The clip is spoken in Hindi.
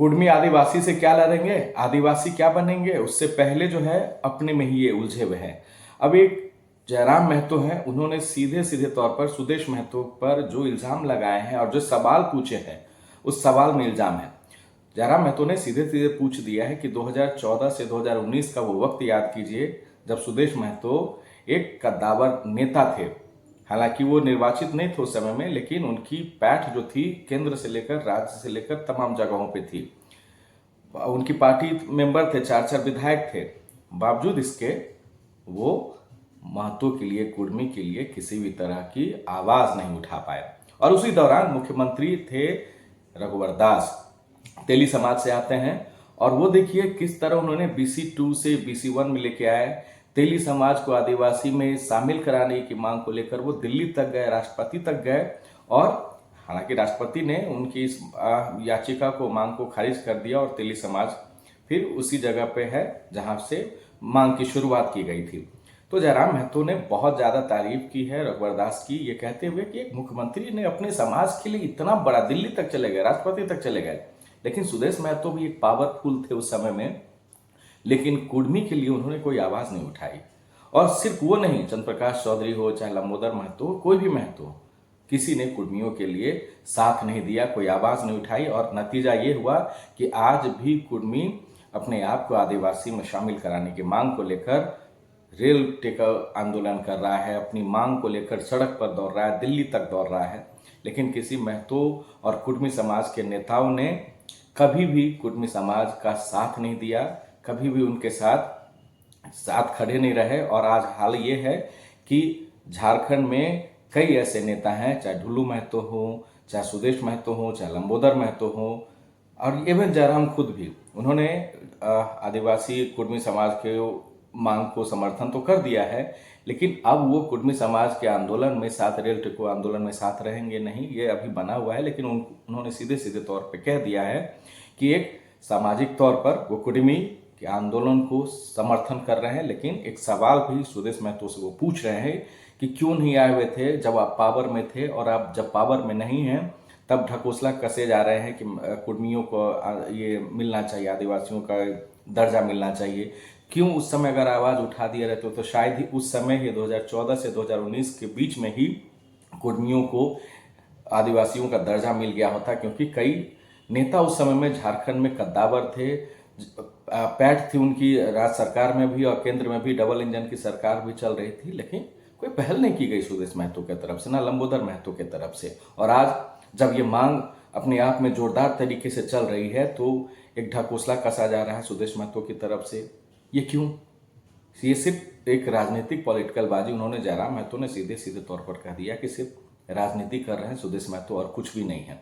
कुर्मी आदिवासी से क्या लड़ेंगे, आदिवासी क्या बनेंगे, उससे पहले जो है अपने में ही ये उलझे हुए हैं। अब एक जयराम महतो हैं, उन्होंने सीधे सीधे तौर पर सुदेश महतो पर जो इल्जाम लगाए हैं और जो सवाल पूछे हैं, उस सवाल में इल्जाम है। जयराम महतो ने सीधे सीधे पूछ दिया है कि 2014 से 2019 का वो वक्त याद कीजिए जब सुदेश महतो एक कद्दावर नेता थे। हालांकि वो निर्वाचित नहीं थे उस समय में, लेकिन उनकी पैठ जो थी केंद्र से लेकर राज्य से लेकर तमाम जगहों पे थी। उनकी पार्टी मेंबर थे, 4 विधायक थे। बावजूद इसके वो महतो के लिए, कुर्मी के लिए किसी भी तरह की आवाज नहीं उठा पाए। और उसी दौरान मुख्यमंत्री थे रघुवर दास, तेली समाज से आते हैं, और वो देखिए किस तरह उन्होंने BC2 से BC1 में लेके आए। तेली समाज को आदिवासी में शामिल कराने की मांग को लेकर वो दिल्ली तक गए, राष्ट्रपति तक गए, और हालांकि राष्ट्रपति ने उनकी इस याचिका को, मांग को खारिज कर दिया, और तेली समाज फिर उसी जगह पे है जहां से मांग की शुरुआत की गई थी। तो जयराम महतो ने बहुत ज्यादा तारीफ की है रघुवर दास की, ये कहते हुए कि एक मुख्यमंत्री ने अपने समाज के लिए इतना बड़ा, दिल्ली तक चले गए, राष्ट्रपति तक चले गए। लेकिन सुदेश महतो भी एक पावरफुल थे उस समय में, लेकिन कुर्मी के लिए उन्होंने कोई आवाज नहीं उठाई। और सिर्फ वो नहीं, चंद्रप्रकाश चौधरी हो चाहे लंबोदर महतो हो, कोई भी महतो हो, किसी ने कुर्मियों के लिए साथ नहीं दिया, कोई आवाज नहीं उठाई। और नतीजा ये हुआ कि आज भी कुर्मी अपने आप को आदिवासी में शामिल कराने की मांग को लेकर रेल टेकर आंदोलन कर रहा है, अपनी मांग को लेकर सड़क पर दौड़ रहा है, दिल्ली तक दौड़ रहा है। लेकिन किसी महतो और कुर्मी समाज के नेताओं ने कभी भी कुर्मी समाज का साथ नहीं दिया, कभी भी उनके साथ खड़े नहीं रहे। और आज हाल ये है कि झारखंड में कई ऐसे नेता हैं, चाहे ढुल्लू महतो हो, चाहे सुदेश महतो हो, चाहे लंबोदर महतो हो, और इवन जयराम खुद भी, उन्होंने आदिवासी कुर्मी समाज के मांग को समर्थन तो कर दिया है, लेकिन अब वो कुर्मी समाज के आंदोलन में साथ, रेल टेको आंदोलन में साथ रहेंगे नहीं, ये अभी बना हुआ है। लेकिन उन्होंने सीधे सीधे तौर पे कह दिया है कि एक सामाजिक तौर पर वो कुर्मी के आंदोलन को समर्थन कर रहे हैं। लेकिन एक सवाल भी सुदेश महतो से वो पूछ रहे हैं कि क्यों नहीं आए हुए थे जब आप पावर में थे, और आप जब पावर में नहीं हैं तब ढकोसला कसे जा रहे हैं कि कुर्मियों को ये मिलना चाहिए, आदिवासियों का दर्जा मिलना चाहिए। क्यों उस समय अगर आवाज उठा दिया रहते तो शायद ही उस समय ही 2014 से 2019 के बीच में ही कुर्मियों को आदिवासियों का दर्जा मिल गया होता, क्योंकि कई नेता उस समय में झारखंड में कद्दावर थे, पैठ थी उनकी राज्य सरकार में भी और केंद्र में भी, डबल इंजन की सरकार भी चल रही थी, लेकिन कोई पहल नहीं की गई सुदेश महतो की तरफ से, ना लंबोदर महतो की तरफ से। और आज जब ये मांग अपने आप में जोरदार तरीके से चल रही है तो एक ढकोसला कसा जा रहा है सुदेश महतो की तरफ से। ये क्यों? ये सिर्फ एक राजनीतिक पॉलिटिकल बाजी। उन्होंने, जयराम महतो ने सीधे सीधे तौर पर कह दिया कि सिर्फ राजनीति कर रहे हैं सुदेश महतो और कुछ भी नहीं है।